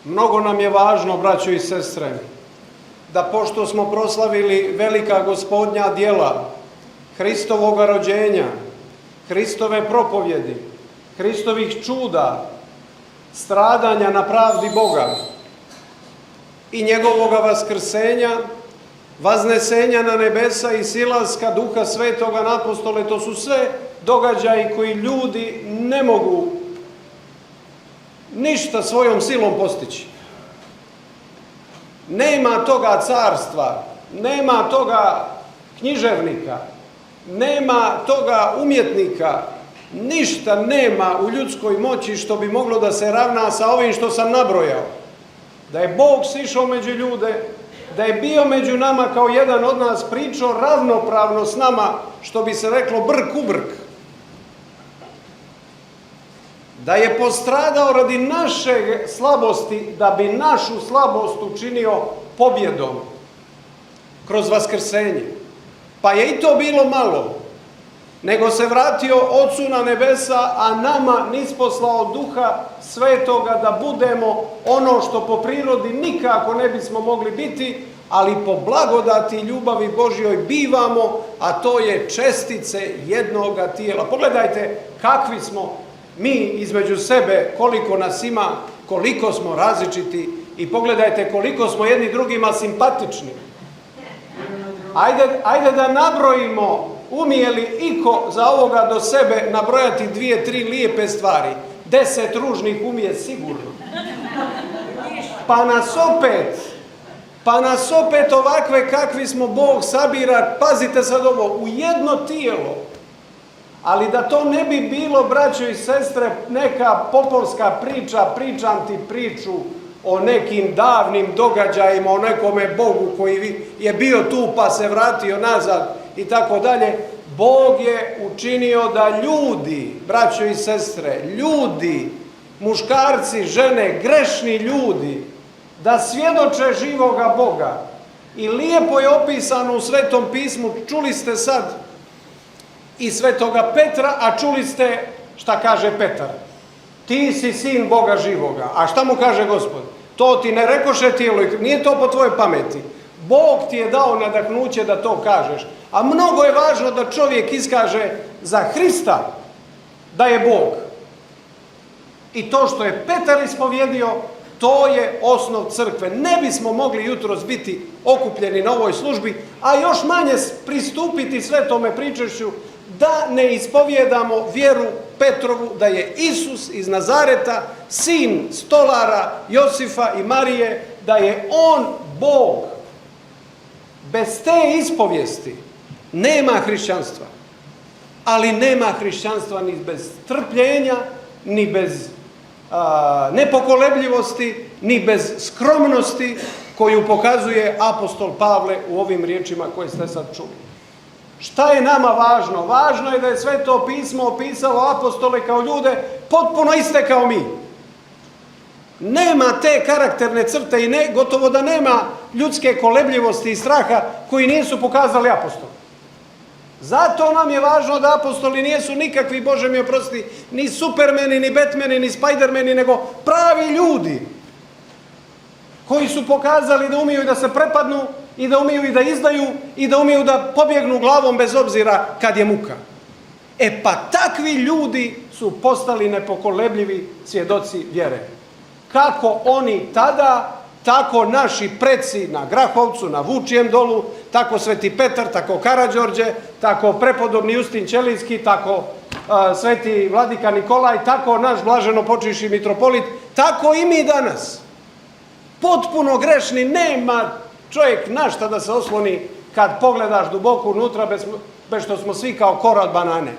Mnogo nam je važno, braćo i sestre, da pošto smo proslavili velika gospodnja djela Hristovoga rođenja, Hristove propovjedi, Hristovih čuda, stradanja na pravdi Boga i njegovoga vaskrsenja, vaznesenja na nebesa i silaska Duha Svetoga na apostole, to su sve događaji koji ljudi ne mogu ništa svojom silom postići. Nema toga carstva, nema toga književnika, nema toga umjetnika, ništa nema u ljudskoj moći što bi moglo da se ravna sa ovim što sam nabrojao. Da je Bog sišao među ljude, da je bio među nama kao jedan od nas, pričao ravnopravno s nama, što bi se reklo brk u brk. Da je postradao radi naše slabosti, da bi našu slabost učinio pobjedom kroz vaskrsenje. Pa je i to bilo malo, nego se vratio Ocu na nebesa, a nama nisposlao Duha Svetoga da budemo ono što po prirodi nikako ne bismo mogli biti, ali po blagodati i ljubavi Božjoj bivamo, a to je čestice jednoga tijela. Pogledajte kakvi smo mi između sebe, koliko nas ima, koliko smo različiti i pogledajte koliko smo jedni drugima simpatični. Ajde da nabrojimo, umije li iko za ovoga do sebe nabrojati 2-3 lijepe stvari? 10 ružnih umije sigurno. Pa nas opet ovakve kakvi smo Bog sabira, pazite sad ovo, u jedno tijelo. Ali da to ne bi bilo, braćo i sestre, neka popovska priča, pričam ti priču o nekim davnim događajima, o nekome Bogu koji je bio tu pa se vratio nazad i tako dalje. Bog je učinio da ljudi, braćo i sestre, ljudi, muškarci, žene, grešni ljudi, da svjedoče živoga Boga. I lijepo je opisano u Svetom pismu, čuli ste sad i Svetoga Petra, a čuli ste šta kaže Petar. Ti si sin Boga živoga. A šta mu kaže Gospod? To ti ne rekoše tijelo, nije to po tvojoj pameti. Bog ti je dao nadahnuće da to kažeš. A mnogo je važno da čovjek iskaže za Hrista da je Bog. I to što je Petar ispovjedio, to je osnov crkve. Ne bismo mogli jutros biti okupljeni na ovoj službi, a još manje pristupiti svetome pričešću da ne ispovjedamo vjeru Petrovu da je Isus iz Nazareta, sin stolara Josifa i Marije, da je on Bog. Bez te ispovijesti nema hrišćanstva. Ali nema hrišćanstva ni bez trpljenja, ni bez nepokolebljivosti, ni bez skromnosti koju pokazuje apostol Pavle u ovim riječima koje ste sad čuli. Šta je nama važno? Važno je da je Sveto pismo opisalo apostole kao ljude potpuno iste kao mi. Nema te karakterne crte i gotovo da nema ljudske kolebljivosti i straha koji nisu pokazali apostoli. Zato nam je važno da apostoli nisu nikakvi, Bože mi oprosti, ni supermeni, ni Batmani, ni Spidermani, nego pravi ljudi koji su pokazali da umiju da se prepadnu i da umiju i da izdaju i da umiju da pobjegnu glavom bez obzira kad je muka. E pa takvi ljudi su postali nepokolebljivi svjedoci vjere. Kako oni tada, tako naši preci na Grahovcu, na Vučijem dolu, tako Sveti Petar, tako Karađorđe, tako prepodobni Justin Ćelijski, tako Sveti Vladika Nikolaj, tako naš blaženo počivši mitropolit, tako i mi danas. Potpuno grešni, nema čovjek na šta da se osloni kad pogledaš duboko unutra, bez što smo svi kao kora od banane.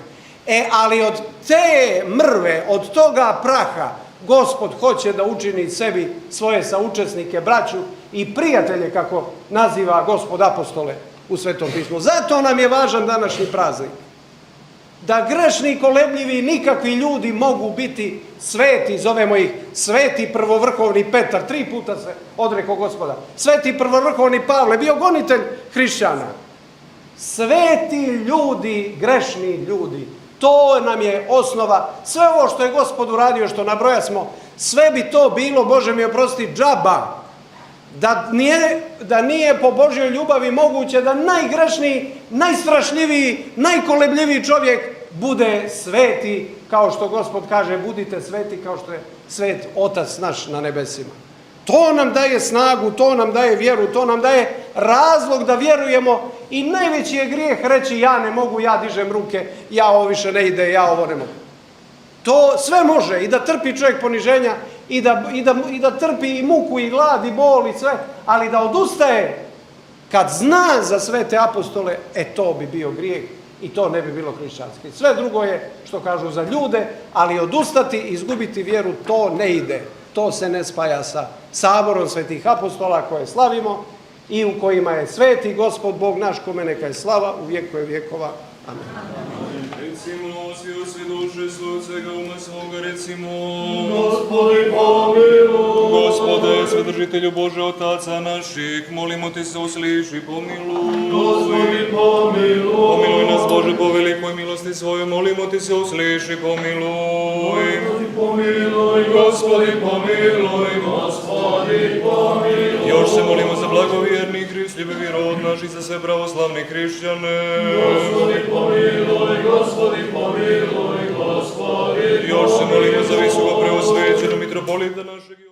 Ali od te mrve, od toga praha, Gospod hoće da učini sebi svoje saučesnike, braću i prijatelje, kako naziva Gospod apostole u Svetom pismu. Zato nam je važan današnji praznik. Da grešni i kolebljivi nikakvi ljudi mogu biti sveti, zovemo ih sveti prvovrhovni Petar, 3 puta se odrekao Gospoda. Sveti prvovrhovni Pavle, bio gonitelj hrišćana. Sveti ljudi, grešni ljudi. To nam je osnova. Sve ovo što je Gospod uradio, što nabroja smo, sve bi to bilo, Bože mi oprosti, džaba. Da nije po Božjoj ljubavi moguće da najgrešniji, najstrašljiviji, najkolebljiviji čovjek bude sveti, kao što Gospod kaže, budite sveti kao što je svet Otac naš na nebesima. To nam daje snagu, to nam daje vjeru, to nam daje razlog da vjerujemo i najveći je grijeh reći ja ne mogu, ja dižem ruke, ja ovo više ne ide, ja ovo ne mogu. To sve može i da trpi čovjek poniženja i da trpi i muku i glad i bol i sve, ali da odustaje kad zna za sve te apostole, to bi bio grijeh i to ne bi bilo hrišćanski. Sve drugo je, što kažu, za ljude, ali odustati i izgubiti vjeru, to ne ide. To se ne spaja sa saborom svetih apostola koje slavimo i u kojima je sveti Gospod Bog naš, kome neka je slava u vjekove vjekova. Amen. Recimo, svi duše svega uma svoga, recimo, Gospodi pomiluj. Gospode, svedržitelju Bože Otaca naših, molimo Te se usliši, pomiluj. Gospodi pomiluj. Pomiluj nas, Bože, po velikoj milosti svojoj, molimo Te se usliši, pomiluj. Gospodi pomiluj, Gospodi pomiluj, Gospodi pomiluj. Još se molimo za blagovjerni Hristljive vjerod naših, za sve pravoslavne hrišćane. Gospodi pomiluj, Gospodi pomiluj, Gospodi pomiluj. Još se molimo za visoko preosvećenog mitropolita našeg